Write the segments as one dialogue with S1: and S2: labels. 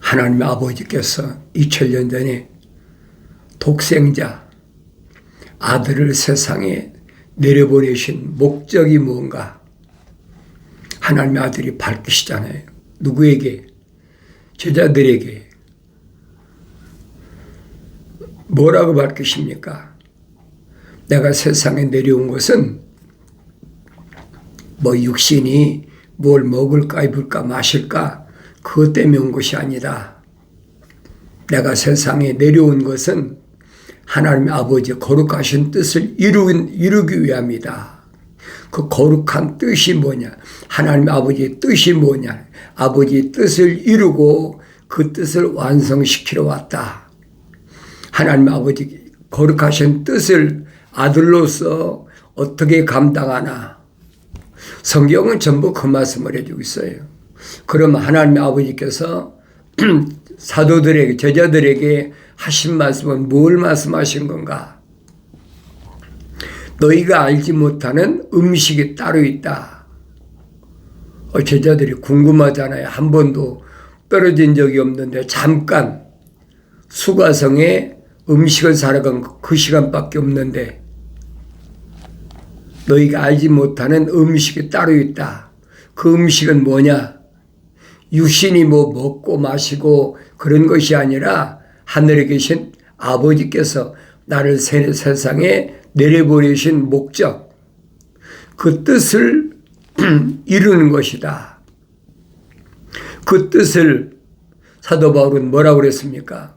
S1: 하나님 아버지께서 2000년 전에 독생자 아들을 세상에 내려보내신 목적이 무언가? 하나님의 아들이 밝히시잖아요. 누구에게? 제자들에게. 뭐라고 밝히십니까? 내가 세상에 내려온 것은 뭐 육신이 뭘 먹을까 입을까 마실까 그것 때문에 온 것이 아니라 내가 세상에 내려온 것은 하나님 아버지의 거룩하신 뜻을 이루기 위함이다. 그 거룩한 뜻이 뭐냐? 하나님 아버지의 뜻이 뭐냐? 아버지의 뜻을 이루고 그 뜻을 완성시키러 왔다. 하나님 아버지 거룩하신 뜻을 아들로서 어떻게 감당하나? 성경은 전부 그 말씀을 해주고 있어요. 그러면 하나님 아버지께서 사도들에게, 제자들에게 하신 말씀은 뭘 말씀하신 건가? 너희가 알지 못하는 음식이 따로 있다. 제자들이 궁금하잖아요. 한 번도 떨어진 적이 없는데 잠깐 수가성에 음식을 사러 간 그 시간밖에 없는데 너희가 알지 못하는 음식이 따로 있다. 그 음식은 뭐냐? 육신이 뭐 먹고 마시고 그런 것이 아니라 하늘에 계신 아버지께서 나를 세상에 내려보내신 목적, 그 뜻을 이루는 것이다. 그 뜻을 사도 바울은 뭐라고 그랬습니까?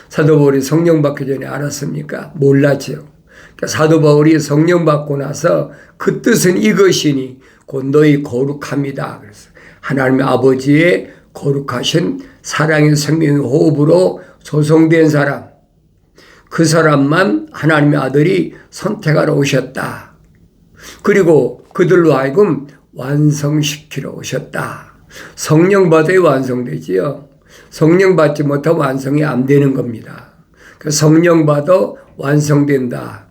S1: 사도 바울이 성령 받기 전에 알았습니까? 몰랐죠. 그러니까 사도 바울이 성령 받고 나서 그 뜻은 이것이니 곧 너희 거룩함이다. 그래서 하나님 아버지의 거룩하신 사랑의 생명의 호흡으로 조성된 사람, 그 사람만 하나님의 아들이 선택하러 오셨다. 그리고 그들로 하여금 완성시키러 오셨다. 성령 받아야 완성되지요. 성령 받지 못하면 완성이 안 되는 겁니다. 성령 받아 완성된다.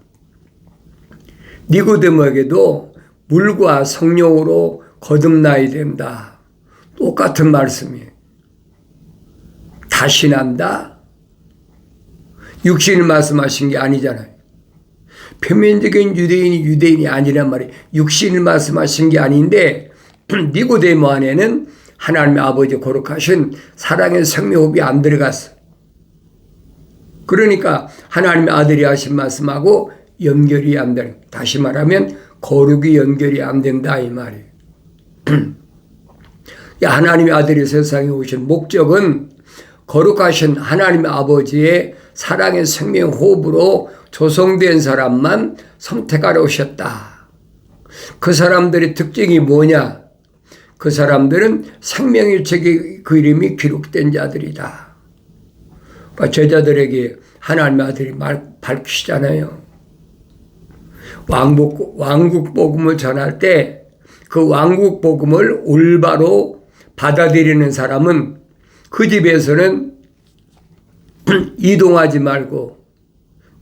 S1: 니고데모에게도 물과 성령으로 거듭나야 된다. 똑같은 말씀이에요. 다시 난다? 육신을 말씀하신 게 아니잖아요. 표면적인 유대인이 아니란 말이에요. 육신을 말씀하신 게 아닌데 니고데모 안에는 하나님의 아버지 거룩하신 사랑의 생명호흡이 안 들어갔어. 그러니까 하나님의 아들이 하신 말씀하고 연결이 안 되는, 다시 말하면 거룩이 연결이 안 된다 이 말이에요. 하나님의 아들이 세상에 오신 목적은 거룩하신 하나님의 아버지의 사랑의 생명 호흡으로 조성된 사람만 선택하러 오셨다. 그 사람들의 특징이 뭐냐? 그 사람들은 생명의 책에 그 이름이 기록된 자들이다. 그러니까 제자들에게 하나님의 아들이 밝히시잖아요. 왕국 복음을 전할 때 그 왕국 복음을 올바로 받아들이는 사람은 그 집에서는 이동하지 말고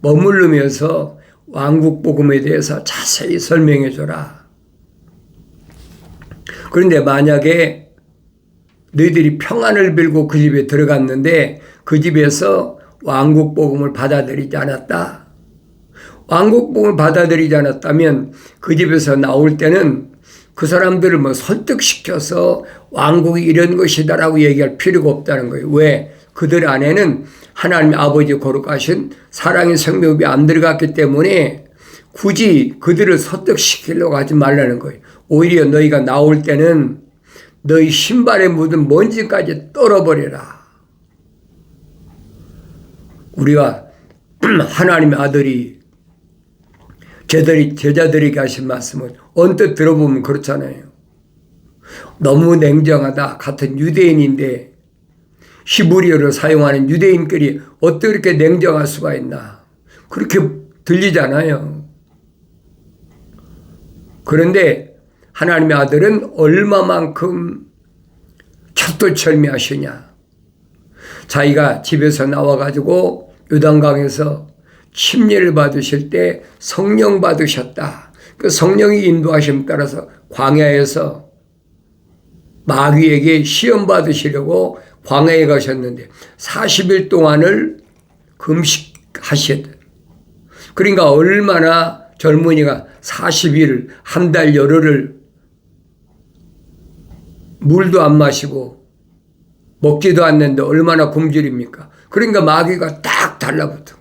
S1: 머무르면서 왕국 복음에 대해서 자세히 설명해 줘라. 그런데 만약에 너희들이 평안을 빌고 그 집에 들어갔는데 그 집에서 왕국 복음을 받아들이지 않았다. 왕국 복음을 받아들이지 않았다면 그 집에서 나올 때는 그 사람들을 뭐 설득시켜서 왕국이 이런 것이다라고 얘기할 필요가 없다는 거예요. 왜? 그들 안에는 하나님 아버지 거룩하신 사랑의 생명이 안 들어갔기 때문에 굳이 그들을 설득시키려고 하지 말라는 거예요. 오히려 너희가 나올 때는 너희 신발에 묻은 먼지까지 떨어버려라. 우리가 하나님의 아들이 제자들에게 하신 말씀을 언뜻 들어보면 그렇잖아요. 너무 냉정하다. 같은 유대인인데 히브리어를 사용하는 유대인끼리 어떻게 이렇게 냉정할 수가 있나. 그렇게 들리잖아요. 그런데 하나님의 아들은 얼마만큼 철두철미하시냐. 자기가 집에서 나와가지고 요단강에서 침례를 받으실 때 성령 받으셨다. 그 성령이 인도하심에 따라서 광야에서 마귀에게 시험 받으시려고 광야에 가셨는데 40일 동안을 금식하셨다. 그러니까 얼마나 젊은이가 40일, 한 달 열흘을 물도 안 마시고 먹지도 않는데 얼마나 굶주립니까? 그러니까 마귀가 딱 달라붙어.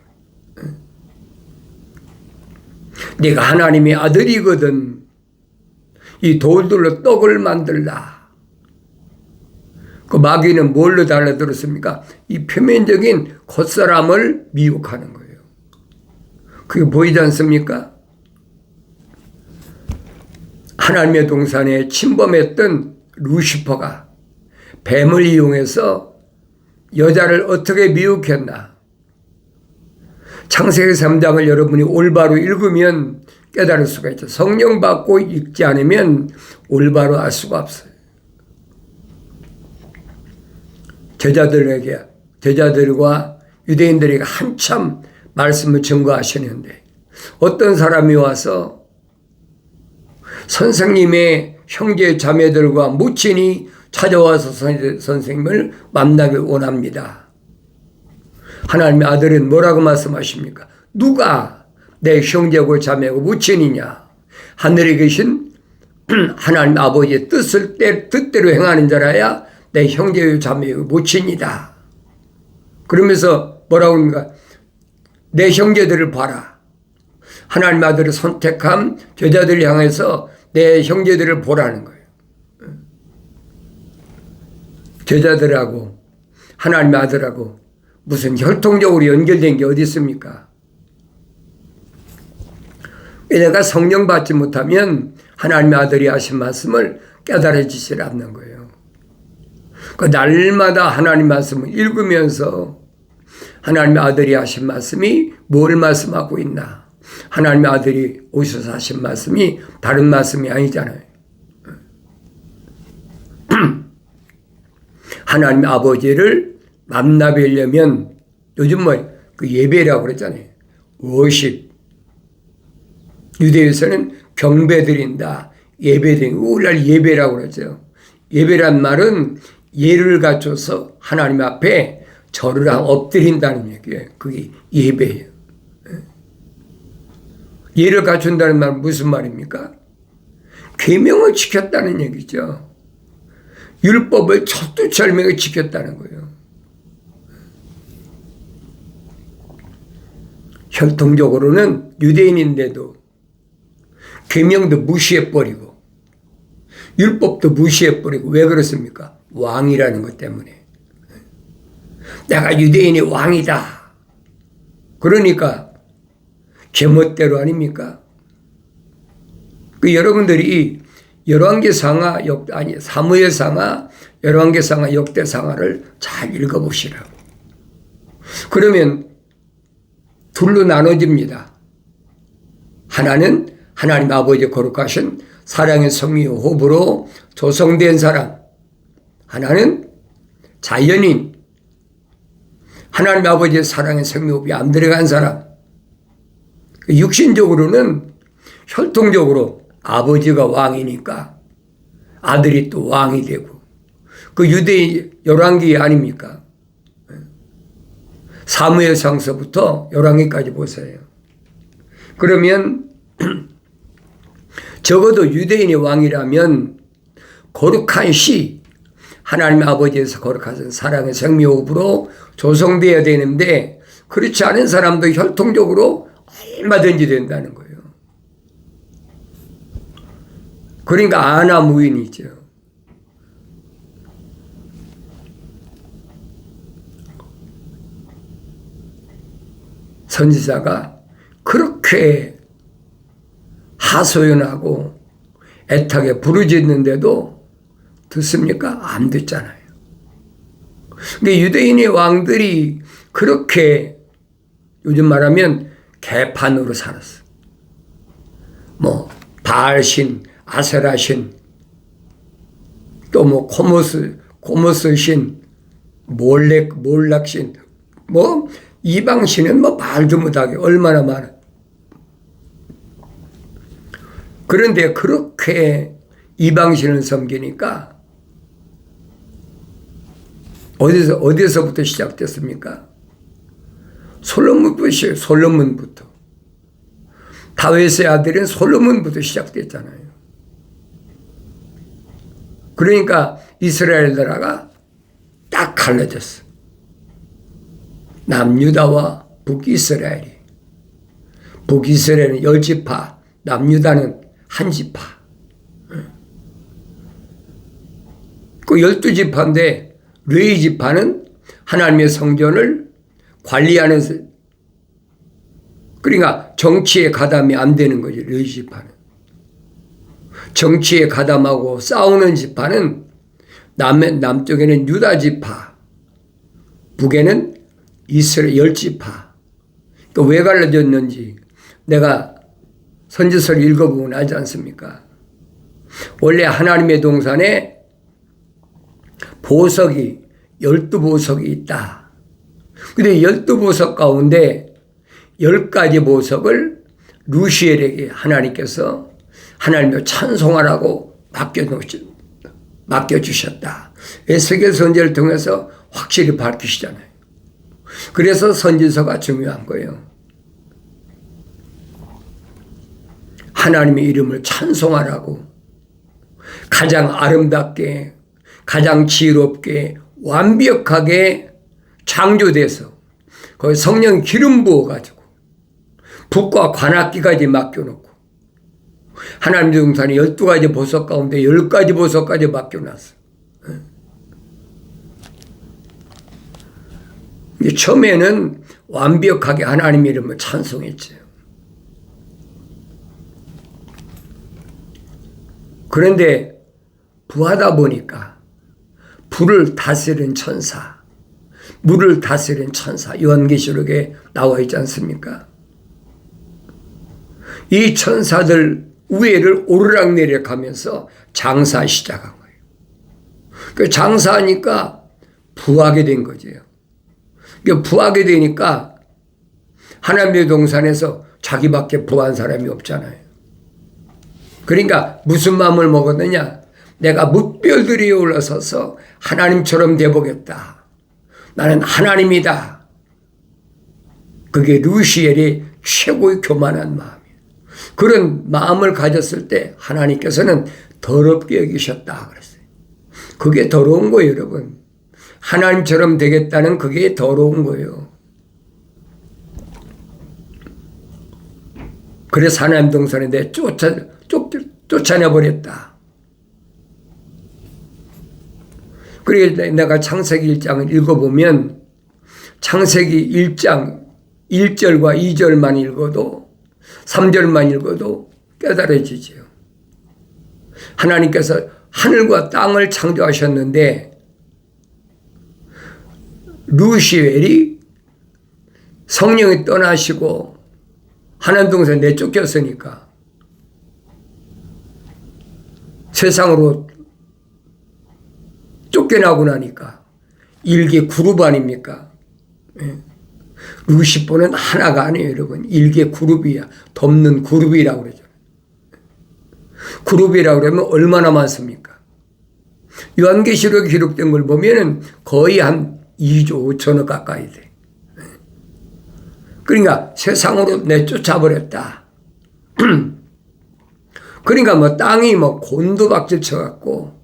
S1: 네가 하나님의 아들이거든. 이 돌들로 떡을 만들라. 그 마귀는 뭘로 달라들었습니까? 이 표면적인 겉사람을 미혹하는 거예요. 그게 보이지 않습니까? 하나님의 동산에 침범했던 루시퍼가 뱀을 이용해서 여자를 어떻게 미혹했나? 창세기 3장을 여러분이 올바로 읽으면 깨달을 수가 있죠. 성령 받고 읽지 않으면 올바로 알 수가 없어요. 제자들과 유대인들에게 한참 말씀을 전거하시는데 어떤 사람이 와서 선생님의 형제 자매들과 모친이 찾아와서 선생님을 만나길 원합니다. 하나님의 아들은 뭐라고 말씀하십니까? 누가 내 형제고 자매고 모친이냐? 하늘에 계신 하나님 아버지의 뜻대로 행하는 자라야 내 형제요 자매요 모친이다. 그러면서 뭐라고 합니까? 내 형제들을 봐라. 하나님 아들을 선택한 제자들을 향해서 내 형제들을 보라는 거예요. 제자들하고 하나님의 아들하고 무슨 혈통적으로 연결된 게 어디 있습니까? 내가 성령 받지 못하면 하나님의 아들이 하신 말씀을 깨달아지질 않는 거예요. 그 날마다 하나님 말씀을 읽으면서 하나님의 아들이 하신 말씀이 뭘 말씀하고 있나? 하나님의 아들이 오셔서 하신 말씀이 다른 말씀이 아니잖아요. 하나님의 아버지를 만나 뵈려면 요즘 그 예배라고 그랬잖아요. 워십. 유대에서는 경배 드린다. 예배 드린다. 오늘날 예배라고 그러죠. 예배란 말은 예를 갖춰서 하나님 앞에 절을 엎드린다는 얘기예요. 그게 예배예요. 예를 갖춘다는 말은 무슨 말입니까? 계명을 지켰다는 얘기죠. 율법을 철두철미하게 지켰다는 거예요. 혈통적으로는 유대인인데도 계명도 무시해버리고 율법도 무시해버리고 왜 그렇습니까? 왕이라는 것 때문에. 내가 유대인이 왕이다. 그러니까 제멋대로 아닙니까? 그 여러분들이 열왕기상하 사무엘상하 열왕기상하 역대상하를 잘 읽어보시라고. 그러면 둘로 나눠집니다. 하나는 하나님 아버지 거룩하신 사랑의 성미와 호흡으로 조성된 사람, 하나는 자연인 하나님 아버지의 사랑의 성미호흡이 안 들어간 사람. 육신적으로는 혈통적으로 아버지가 왕이니까 아들이 또 왕이 되고 그 유대인 열왕기 아닙니까? 사무엘상서부터 열왕기까지 보세요. 그러면 적어도 유대인의 왕이라면 거룩한 시 하나님 아버지에서 거룩하신 사랑의 생명호흡으로 조성되어야 되는데 그렇지 않은 사람도 혈통적으로 얼마든지 된다는 거예요. 그러니까 아나무인이죠. 선지자가 그렇게 하소연하고 애타게 부르짖는데도 듣습니까? 안 듣잖아요. 근데 유대인의 왕들이 그렇게 요즘 말하면 개판으로 살았어. 뭐 바알신, 아세라신, 또 뭐 코모스신, 몰락신, 뭐 이방신은 뭐 말도 못하게 얼마나 많아. 그런데 그렇게 이방신을 섬기니까 어디서부터 시작됐습니까? 솔로몬부터. 다윗의 아들인 솔로몬부터 시작됐잖아요. 그러니까 이스라엘 나라가 딱 갈라졌어. 남유다와 북이스라엘이. 북이스라엘은 10지파, 남유다는 1지파. 그 12지파인데 레위 지파는 하나님의 성전을 관리하는, 그러니까 정치에 가담이 안 되는 거죠. 레위 지파는. 정치에 가담하고 싸우는 지파는 남쪽에는 유다 지파, 북에는 이스라엘 10지파. 또 왜 갈라졌는지 내가 선지서를 읽어보면 알지 않습니까? 원래 하나님의 동산에 보석이 12보석이 있다. 근데 12보석 가운데 10가지 보석을 루시엘에게 하나님께서 하나님을 찬송하라고 맡겨주셨다. 에스겔 선지자를 통해서 확실히 밝히시잖아요. 그래서 선지서가 중요한 거예요. 하나님의 이름을 찬송하라고 가장 아름답게, 가장 지혜롭게, 완벽하게 창조돼서 거기 성령 기름 부어가지고 북과 관악기까지 맡겨놓고 하나님 동산에 12가지 보석 가운데 10가지 보석까지 맡겨놨어. 처음에는 완벽하게 하나님의 이름을 찬송했죠. 그런데 부하다 보니까 불을 다스리는 천사, 물을 다스리는 천사, 요한계시록에 나와 있지 않습니까? 이 천사들 위에를 오르락내리락 하면서 장사 시작한 거예요. 그 장사하니까 부하게 된 거죠. 부하게 되니까 하나님의 동산에서 자기밖에 부한 사람이 없잖아요. 그러니까 무슨 마음을 먹었느냐? 내가 뭇별들 위에 올라서서 하나님처럼 돼보겠다. 나는 하나님이다. 그게 루시엘의 최고의 교만한 마음이에요. 그런 마음을 가졌을 때 하나님께서는 더럽게 여기셨다 그랬어요. 그게 더러운 거예요, 여러분. 하나님처럼 되겠다는 그게 더러운 거예요. 그래서 하나님 동산에 내 쫓아내버렸다. 그래서 내가 창세기 1장을 읽어보면 창세기 1장 1절과 2절만 읽어도 3절만 읽어도 깨달아지죠. 하나님께서 하늘과 땅을 창조하셨는데 루시엘이 성령이 떠나시고 하나님 동산에 내쫓겼으니까 세상으로 쫓겨나고 나니까 일개 그룹 아닙니까? 루시퍼는 하나가 아니에요, 여러분. 일개 그룹이야. 덮는 그룹이라고 그러죠. 그룹이라고 그러면 얼마나 많습니까? 요한계시록에 기록된 걸 보면은 거의 한 2조 5천억 가까이 돼. 그러니까 세상으로 내쫓아버렸다. 그러니까 뭐 땅이 뭐 곤두박질 쳐갖고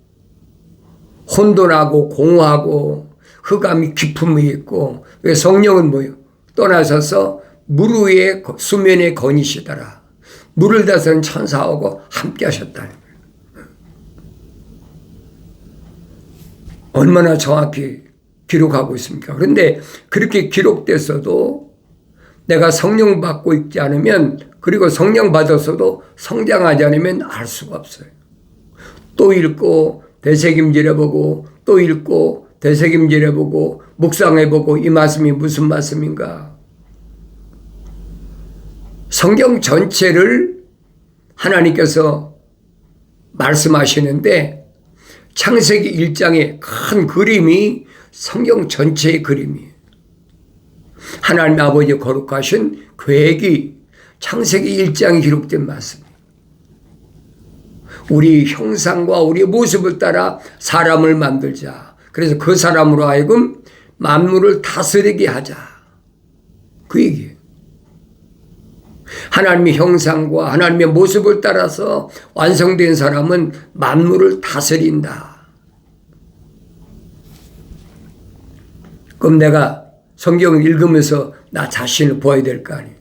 S1: 혼돈하고 공허하고 흑암이 깊음이 있고 왜 성령은 뭐요? 떠나셔서 물 위에 수면에 거니시더라. 물을 다스리는 천사하고 함께 하셨다는 거예요. 얼마나 정확히 기록하고 있습니까? 그런데 그렇게 기록됐어도 내가 성령 받고 있지 않으면, 그리고 성령 받았어도 성장하지 않으면 알 수가 없어요. 또 읽고 되새김질해보고 또 읽고 되새김질해보고 묵상해보고 이 말씀이 무슨 말씀인가? 성경 전체를 하나님께서 말씀하시는데 창세기 1장의 큰 그림이 성경 전체의 그림이에요. 하나님 아버지 거룩하신 계획이 창세기 1장에 기록된 말씀이에요. 우리 형상과 우리 모습을 따라 사람을 만들자. 그래서 그 사람으로 하여금 만물을 다스리게 하자. 그 얘기예요. 하나님의 형상과 하나님의 모습을 따라서 완성된 사람은 만물을 다스린다. 그럼 내가 성경을 읽으면서 나 자신을 보아야 될 거 아니에요.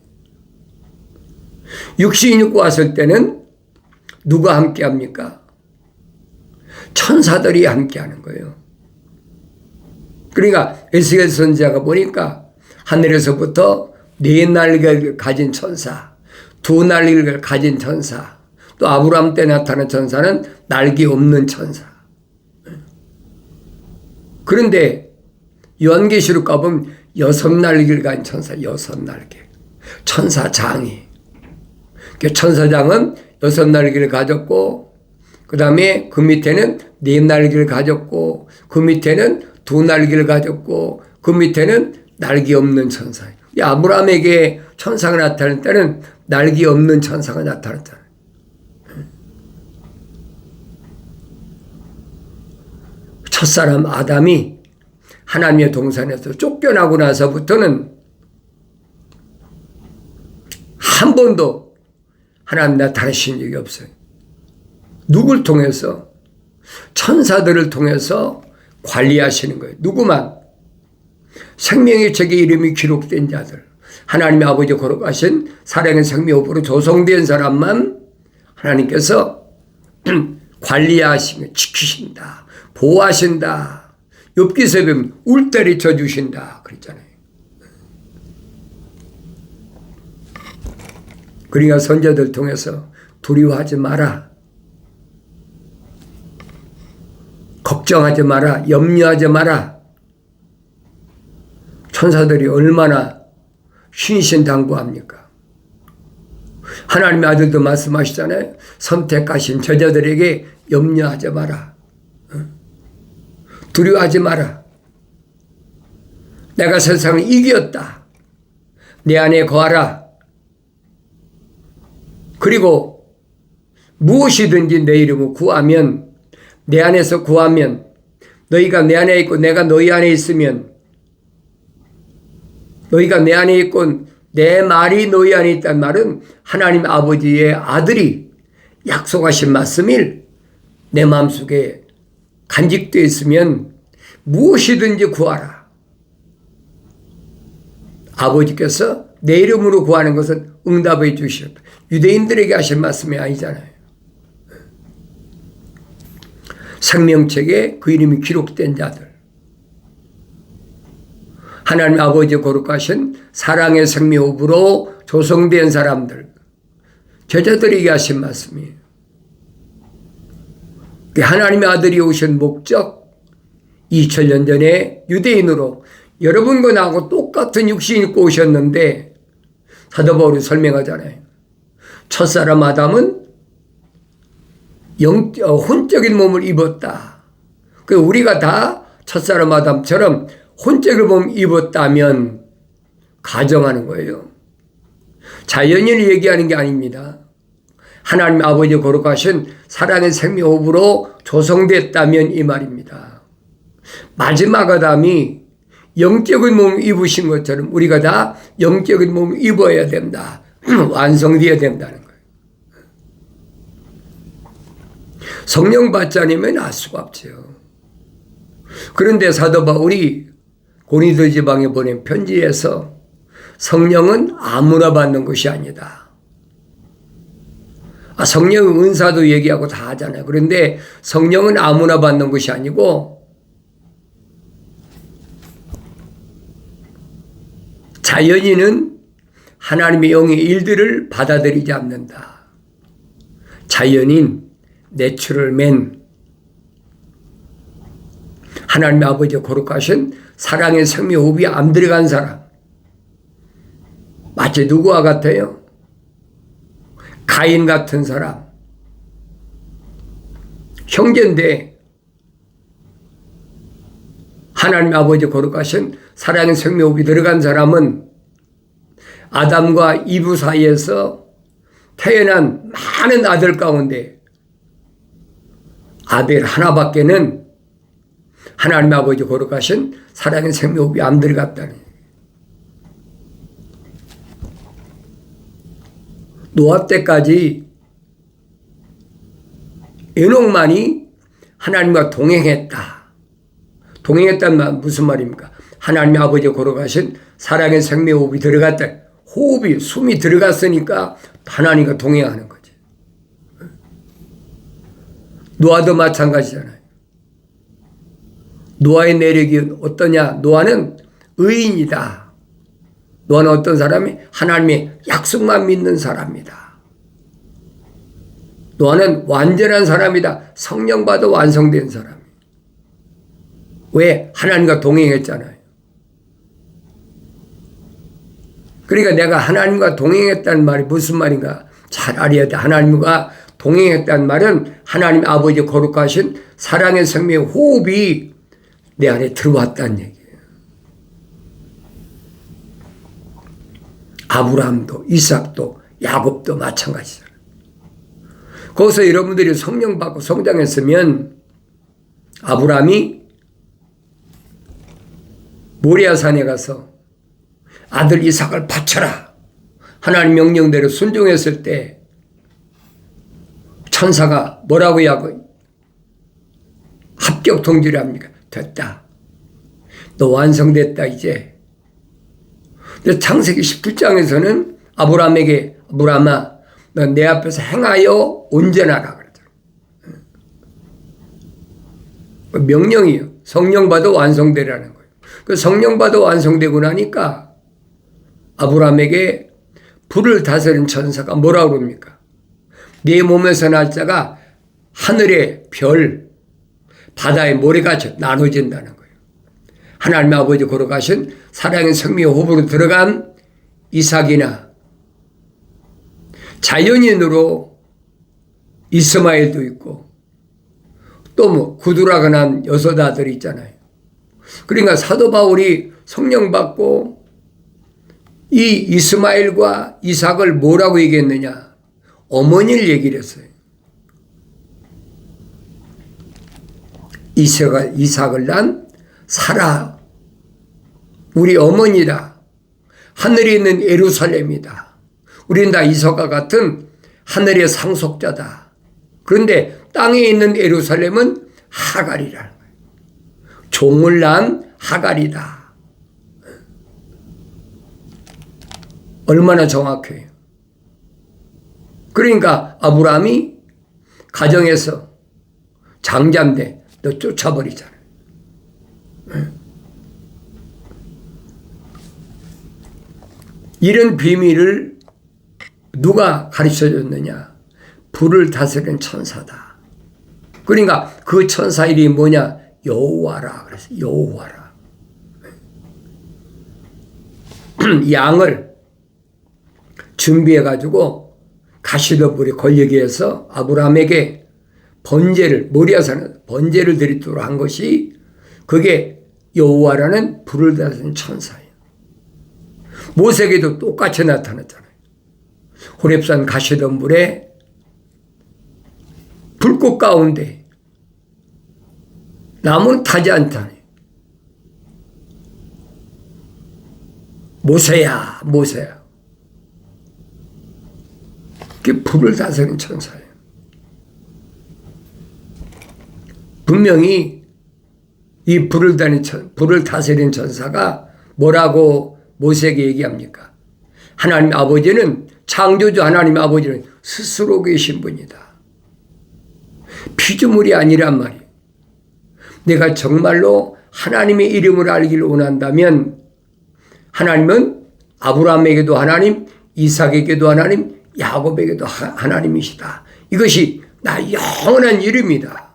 S1: 육신이 입고 왔을 때는 누가 함께 합니까? 천사들이 함께 하는 거예요. 그러니까 에스겔 선지자가 보니까 하늘에서부터 4날개를 가진 천사, 2날개를 가진 천사, 또 아브라함 때 나타난 천사는 날개 없는 천사. 그런데 요한계시록 가보면 6날개를 가진 천사, 6날개. 천사장이. 천사장은 6날개를 가졌고, 그 다음에 그 밑에는 4날개를 가졌고, 그 밑에는 2날개를 가졌고, 그 밑에는 날개 없는 천사. 아브라함에게 천사가 나타날 때는 날개 없는 천사가 나타났잖아요. 첫사람 아담이 하나님의 동산에서 쫓겨나고 나서부터는 한 번도 하나님 나타나신 적이 없어요. 누굴 통해서? 천사들을 통해서 관리하시는 거예요. 누구만? 생명의 책에 이름이 기록된 자들, 하나님의 아버지 거룩하신 사랑의 생명으로 조성된 사람만 하나님께서 관리하시며 지키신다, 보호하신다. 욥기서에 보면 울타리 쳐주신다 그랬잖아요. 그러니까 선자들 통해서 두려워하지 마라, 걱정하지 마라, 염려하지 마라. 천사들이 얼마나 신신당부합니까? 하나님의 아들도 말씀하시잖아요. 선택하신 저자들에게 염려하지 마라, 두려워하지 마라. 내가 세상을 이겼다. 내 안에 거하라. 그리고 무엇이든지 내 이름을 구하면, 내 안에서 구하면, 너희가 내 안에 있고 내가 너희 안에 있으면, 너희가 내 안에 있고 내 말이 너희 안에 있다는 말은 하나님 아버지의 아들이 약속하신 말씀일 내 마음속에 간직되어 있으면 무엇이든지 구하라. 아버지께서 내 이름으로 구하는 것은 응답해 주시었다. 유대인들에게 하신 말씀이 아니잖아요. 생명책에 그 이름이 기록된 자들, 하나님 아버지 거룩하신 사랑의 생명으로 조성된 사람들, 제자들에게 하신 말씀이에요. 하나님의 아들이 오신 목적, 2000년 전에 유대인으로 여러분과 나하고 똑같은 육신 입고 오셨는데, 사도 바울이 설명하잖아요. 첫사람 아담은 혼적인 몸을 입었다. 우리가 다 첫사람 아담처럼 혼적인 몸을 입었다면 가정하는 거예요. 자연인을 얘기하는 게 아닙니다. 하나님 아버지 거룩하신 사랑의 생명호흡으로 조성됐다면 이 말입니다. 마지막 아담이 영적인 몸을 입으신 것처럼 우리가 다 영적인 몸을 입어야 된다. 완성되어야 된다는 거예요. 성령 받지 않으면 알 수가 없죠. 그런데 사도 바울이 고린도 지방에 보낸 편지에서 성령은 아무나 받는 것이 아니다. 성령의 은사도 얘기하고 다 하잖아요. 그런데 성령은 아무나 받는 것이 아니고 자연인은 하나님의 영의 일들을 받아들이지 않는다. 자연인, 내추럴맨, 하나님의 아버지 거룩하신 사랑의 생명호흡이 안 들어간 사람. 마치 누구와 같아요? 가인 같은 사람. 형제인데 하나님 아버지 거룩하신 사랑의 생명호흡이 들어간 사람은 아담과 이브 사이에서 태어난 많은 아들 가운데 아들 하나밖에는 하나님 아버지 거룩하신 사랑의 생명호흡이 안 들어갔다니. 노아 때까지 에녹만이 하나님과 동행했다. 동행했다는 말 무슨 말입니까? 하나님 아버지 거룩하신 사랑의 생명호흡이 들어갔다. 호흡이 숨이 들어갔으니까 하나님과 동행하는 거지. 노아도 마찬가지잖아요. 노아의 내력이 어떠냐? 노아는 의인이다. 노아는 어떤 사람이? 하나님의 약속만 믿는 사람이다. 노아는 완전한 사람이다. 성령 받아 완성된 사람. 왜? 하나님과 동행했잖아요. 그러니까 내가 하나님과 동행했다는 말이 무슨 말인가? 잘 알아야 돼. 하나님과 동행했다는 말은 하나님 아버지 거룩하신 사랑의 생명의 호흡이 내 안에 들어왔다는 얘기예요. 아브라함도 이삭도 야곱도 마찬가지잖아요. 거기서 여러분들이 성령 받고 성장했으면 아브라함이 모리아산에 가서 아들 이삭을 바쳐라. 하나님 명령대로 순종했을 때 천사가 뭐라고 하고 합격 통지를 합니까? 됐다. 너 완성됐다 이제. 근데 창세기 17장에서는 아브라함에게 아브라함아 너 내 앞에서 행하여 온전하라 그러더라고요. 명령이요. 성령 받아 완성되라는 거예요. 그 성령 받아 완성되고 나니까 아브라함에게 불을 다스리는 천사가 뭐라고 그럽니까? 네 몸에서 날 자가 하늘의 별, 바다의 모래같이 나눠진다는 거예요. 하나님 아버지 거룩하신 사랑의 생명의 호흡으로 들어간 이삭이나 자연인으로 이스마엘도 있고 또 뭐 구두라고 난 여섯 아들이 있잖아요. 그러니까 사도 바울이 성령 받고 이 이스마엘과 이삭을 뭐라고 얘기했느냐? 어머니를 얘기를 했어요. 이삭을 난 사라. 우리 어머니다. 하늘에 있는 예루살렘이다. 우리는 다 이삭과 같은 하늘의 상속자다. 그런데 땅에 있는 예루살렘은 하갈이라는 거예요. 종을 낳은 하갈이다. 얼마나 정확해요. 그러니까 아브라함이 가정에서 장자인데 너 쫓아버리잖아요. 이런 비밀을 누가 가르쳐줬느냐? 불을 다스리는 천사다. 그러니까 그 천사 이름이 뭐냐? 여호와라. 그래서 여호와라. 양을 준비해가지고 가시덤불에 걸리게 해서 아브라함에게 번제를, 모리아산에서 번제를 드리도록 한 것이 그게 여호와라는 불을 다스리는 천사예요. 모세에게도 똑같이 나타났잖아요. 호렙산 가시덤불에 불꽃 가운데 나무는 타지 않다니. 모세야, 모세야. 그게 불을 다스리는 천사예요. 분명히 이 불을 다스리는 천사가 뭐라고 모세에게 얘기합니까? 하나님 아버지는, 창조주 하나님 아버지는 스스로 계신 분이다. 피조물이 아니란 말이에요. 내가 정말로 하나님의 이름을 알기를 원한다면 하나님은 아브라함에게도 하나님, 이삭에게도 하나님, 야곱에게도 하나님이시다. 이것이 나 영원한 이름이다.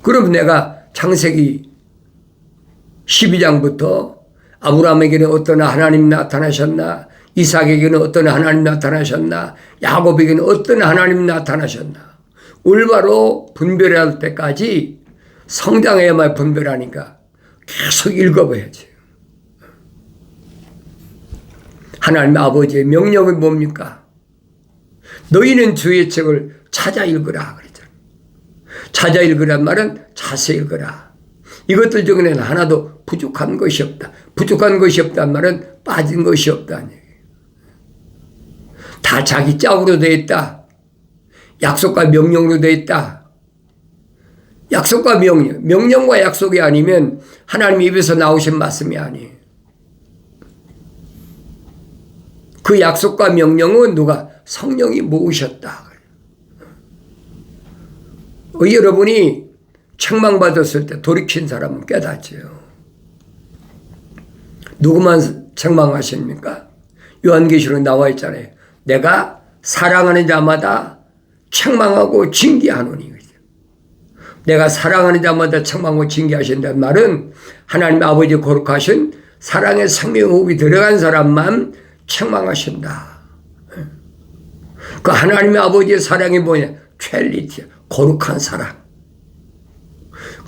S1: 그럼 내가 창세기 12장부터 아브라함에게는 어떤 하나님 나타나셨나, 이삭에게는 어떤 하나님 나타나셨나, 야곱에게는 어떤 하나님 나타나셨나, 올바로 분별할 때까지 성장해야만 분별하니까 계속 읽어봐야지. 하나님 아버지의 명령이 뭡니까? 너희는 주의 책을 찾아 읽으라 그랬잖아요. 찾아 읽으란 말은 다스리거라. 이것들 중에는 하나도 부족한 것이 없다. 부족한 것이 없다는 말은 빠진 것이 없다는 얘기예요. 다 자기 짝으로 되어 있다. 약속과 명령으로 되어 있다. 약속과 명령과 약속이 아니면 하나님 입에서 나오신 말씀이 아니에요. 그 약속과 명령은 누가? 성령이 모으셨다. 여러분이 책망받았을 때 돌이킨 사람은 깨닫지요. 누구만 책망하십니까? 요한계시록에 나와 있잖아요. 내가 사랑하는 자마다 책망하고 징계하노니. 내가 사랑하는 자마다 책망하고 징계하신다는 말은 하나님 아버지 거룩하신 사랑의 생명호흡이 들어간 사람만 책망하신다. 그 하나님의 아버지의 사랑이 뭐냐? 첼리티, 거룩한 사랑.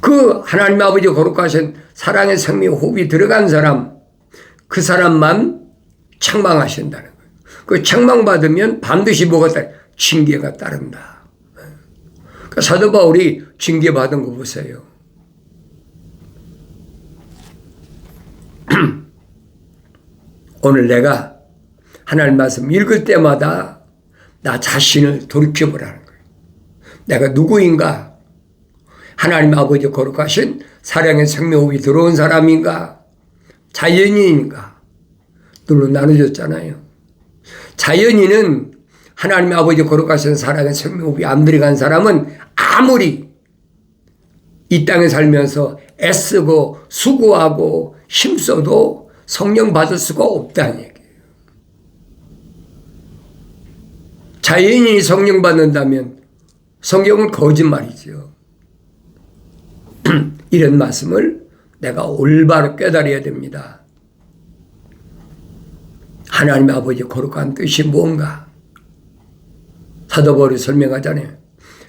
S1: 그 하나님 아버지 거룩하신 사랑의 생명호흡이 들어간 사람, 그 사람만 책망하신다는 거예요. 그 책망받으면 반드시 뭐가 따른다? 징계가 따른다. 그러니까 사도 바울이 징계받은 거 보세요. 오늘 내가 하나님 말씀 읽을 때마다 나 자신을 돌이켜보라는 거예요. 내가 누구인가? 하나님 아버지 거룩하신 사랑의 생명호흡이 들어온 사람인가? 자연인인가? 둘로 나눠졌잖아요. 자연인은 하나님 아버지 거룩하신 사랑의 생명호흡이 안 들어간 사람은 아무리 이 땅에 살면서 애쓰고 수고하고 힘써도 성령 받을 수가 없다는 얘기예요. 자연인이 성령 받는다면 성경은 거짓말이죠. 이런 말씀을 내가 올바로 깨달아야 됩니다. 하나님 아버지 거룩한 뜻이 뭔가? 사도 바울이 설명하잖아요.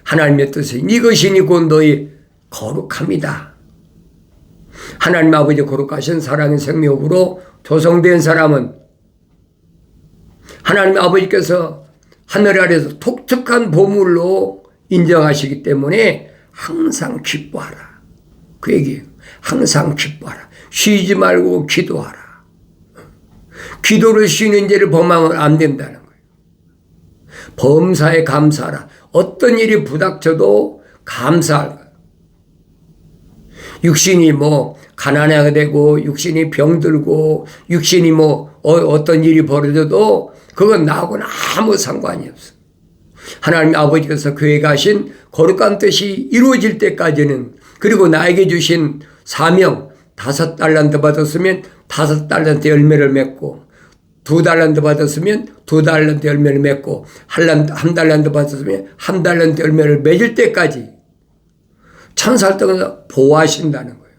S1: 하나님의 뜻은 이것이니 곧 너희 거룩함이다. 하나님 아버지 거룩하신 사랑의 생명으로 조성된 사람은 하나님 아버지께서 하늘 아래서 독특한 보물로 인정하시기 때문에 항상 기뻐하라. 그 얘기예요. 항상 기뻐하라. 쉬지 말고 기도하라. 기도를 쉬는 죄를 범하면 안 된다는 거예요. 범사에 감사하라. 어떤 일이 부닥쳐도 감사할 거예요. 육신이 뭐 가난하게 되고 육신이 병들고 육신이 뭐 어떤 일이 벌어져도 그건 나하고는 아무 상관이 없어. 하나님 아버지께서 그에 가신 거룩한 뜻이 이루어질 때까지는, 그리고 나에게 주신 사명, 5달란트 받았으면 5달란트 열매를 맺고, 2달란트 받았으면 2달란트 열매를 맺고, 1달란트 받았으면 1달란트 열매를 맺을 때까지 천사를 통해서 보호하신다는 거예요.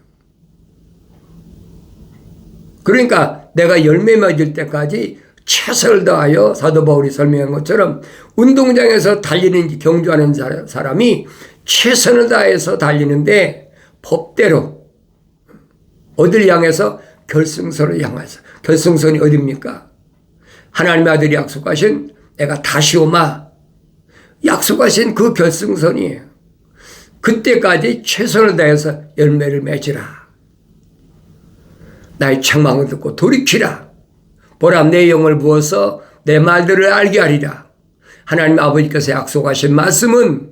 S1: 그러니까 내가 열매 맺을 때까지 최선을 다하여, 사도 바울이 설명한 것처럼 운동장에서 달리는 경주하는 사람이 최선을 다해서 달리는데 법대로 어딜 향해서? 결승선을 향해서. 결승선이 어디입니까? 하나님의 아들이 약속하신, 내가 다시 오마 약속하신 그 결승선이에요. 그때까지 최선을 다해서 열매를 맺으라. 나의 책망을 듣고 돌이키라. 보라, 내 영을 부어서 내 말들을 알게 하리라. 하나님 아버지께서 약속하신 말씀은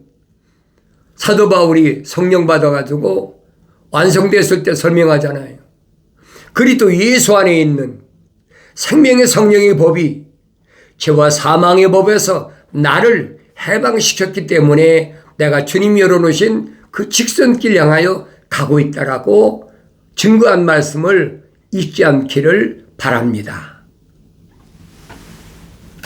S1: 사도 바울이 성령 받아가지고 완성됐을 때 설명하잖아요. 그리스도 예수 안에 있는 생명의 성령의 법이 죄와 사망의 법에서 나를 해방시켰기 때문에 내가 주님이 열어놓으신 그 직선길 향하여 가고 있다라고 증거한 말씀을 잊지 않기를 바랍니다.